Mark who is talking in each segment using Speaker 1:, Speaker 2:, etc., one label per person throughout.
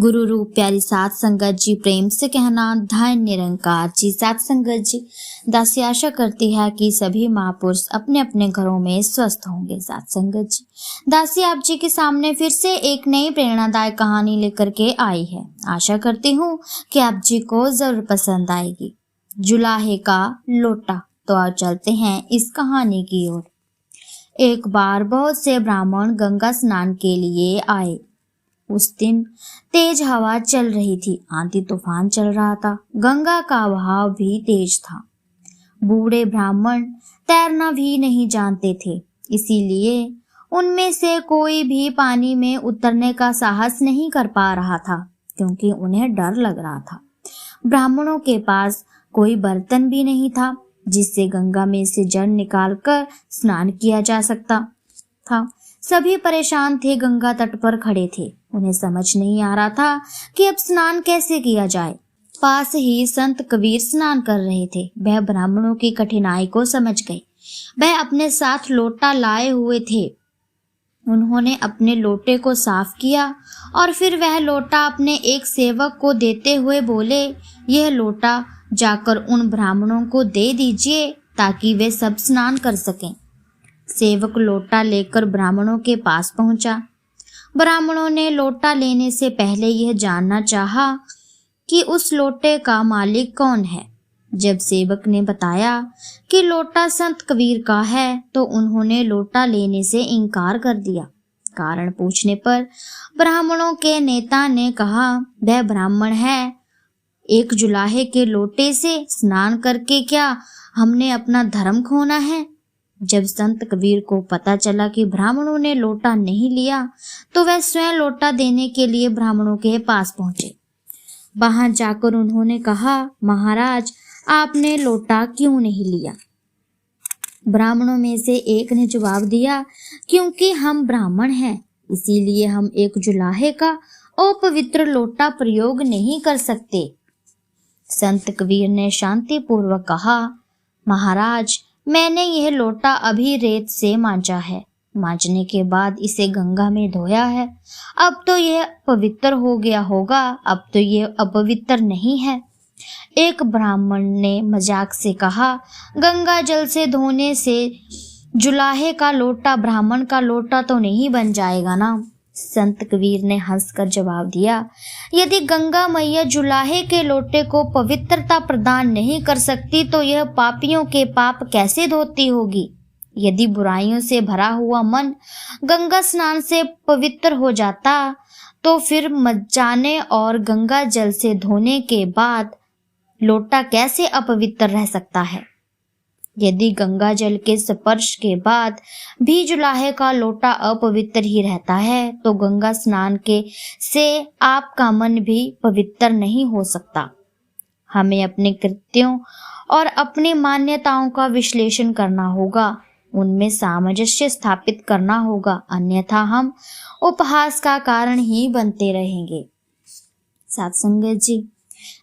Speaker 1: गुरु रूप प्यारी सात संगत जी, प्रेम से कहना धन निरंकार जी। सात संगत जी, दासी आशा करती है कि सभी महापुरुष अपने अपने घरों में स्वस्थ होंगे। सात संगत जी, दासी आप जी के सामने फिर से एक नई प्रेरणादायक कहानी लेकर के आई है। आशा करती हूँ कि आप जी को जरूर पसंद आएगी। जुलाहे का लोटा। तो आज चलते हैं इस कहानी की ओर। एक बार बहुत से ब्राह्मण गंगा स्नान के लिए आए। उस दिन तेज हवा चल रही थी, आंधी तूफान चल रहा था, गंगा का बहाव भी तेज था। बूढ़े ब्राह्मण तैरना भी नहीं जानते थे, इसीलिए उनमें से कोई भी पानी में उतरने का साहस नहीं कर पा रहा था, क्योंकि उन्हें डर लग रहा था। ब्राह्मणों के पास कोई बर्तन भी नहीं था जिससे गंगा में से जल निकालकर स्नान किया जा सकता था। सभी परेशान थे, गंगा तट पर खड़े थे। उन्हें समझ नहीं आ रहा था कि अब स्नान कैसे किया जाए। पास ही संत कबीर स्नान कर रहे थे। वह ब्राह्मणों की कठिनाई को समझ गए। वह अपने साथ लोटा लाए हुए थे। उन्होंने अपने लोटे को साफ किया और फिर वह लोटा अपने एक सेवक को देते हुए बोले, यह लोटा जाकर उन ब्राह्मणों को दे दीजिए ताकि वे सब स्नान कर सकें। सेवक लोटा लेकर ब्राह्मणों के पास पहुंचा। ब्राह्मणों ने लोटा लेने से पहले यह जानना चाहा कि उस लोटे का मालिक कौन है। जब सेवक ने बताया कि लोटा संत कबीर का है, तो उन्होंने लोटा लेने से इनकार कर दिया। कारण पूछने पर ब्राह्मणों के नेता ने कहा, वह ब्राह्मण है, एक जुलाहे के लोटे से स्नान करके क्या हमने अपना धर्म खोना है। जब संत कबीर को पता चला कि ब्राह्मणों ने लोटा नहीं लिया, तो वह स्वयं लोटा देने के लिए ब्राह्मणों के पास पहुंचे। वहां जाकर उन्होंने कहा, महाराज, आपने लोटा क्यों नहीं लिया। ब्राह्मणों में से एक ने जवाब दिया, क्योंकि हम ब्राह्मण हैं, इसीलिए हम एक जुलाहे का अपवित्र लोटा प्रयोग नहीं कर सकते। संत कबीर ने शांतिपूर्वक कहा, महाराज, मैंने यह लोटा अभी रेत से मांजा है। मांजने के बाद इसे गंगा में धोया है। अब तो यह पवित्र हो गया होगा, अब तो यह अपवित्र नहीं है। एक ब्राह्मण ने मजाक से कहा, गंगा जल से धोने से जुलाहे का लोटा ब्राह्मण का लोटा तो नहीं बन जाएगा ना। संत कबीर ने हंसकर जवाब दिया, यदि गंगा मैया जुलाहे के लोटे को पवित्रता प्रदान नहीं कर सकती, तो यह पापियों के पाप कैसे धोती होगी। यदि बुराइयों से भरा हुआ मन गंगा स्नान से पवित्र हो जाता, तो फिर मज्जाने और गंगा जल से धोने के बाद लोटा कैसे अपवित्र रह सकता है। यदि गंगा जल के स्पर्श के बाद भी जुलाहे का लोटा अपवित्र ही रहता है, तो गंगा स्नान के से आपका मन भी पवित्र नहीं हो सकता। हमें अपने कृत्यों और अपनी मान्यताओं का विश्लेषण करना होगा, उनमें सामंजस्य स्थापित करना होगा, अन्यथा हम उपहास का कारण ही बनते रहेंगे। सात संगत जी,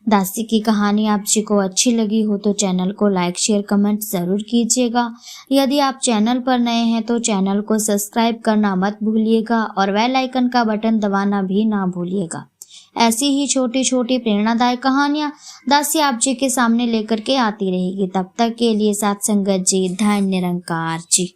Speaker 1: दासी की कहानी आप जी को अच्छी लगी हो तो चैनल को लाइक, शेयर, कमेंट जरूर कीजिएगा। यदि आप चैनल पर नए हैं तो चैनल को सब्सक्राइब करना मत भूलिएगा और बेल आइकन का बटन दबाना भी ना भूलिएगा। ऐसी ही छोटी छोटी प्रेरणादायक कहानियां दासी आप जी के सामने लेकर के आती रहेगी। तब तक के लिए सात संगत जी, धन निरंकार जी।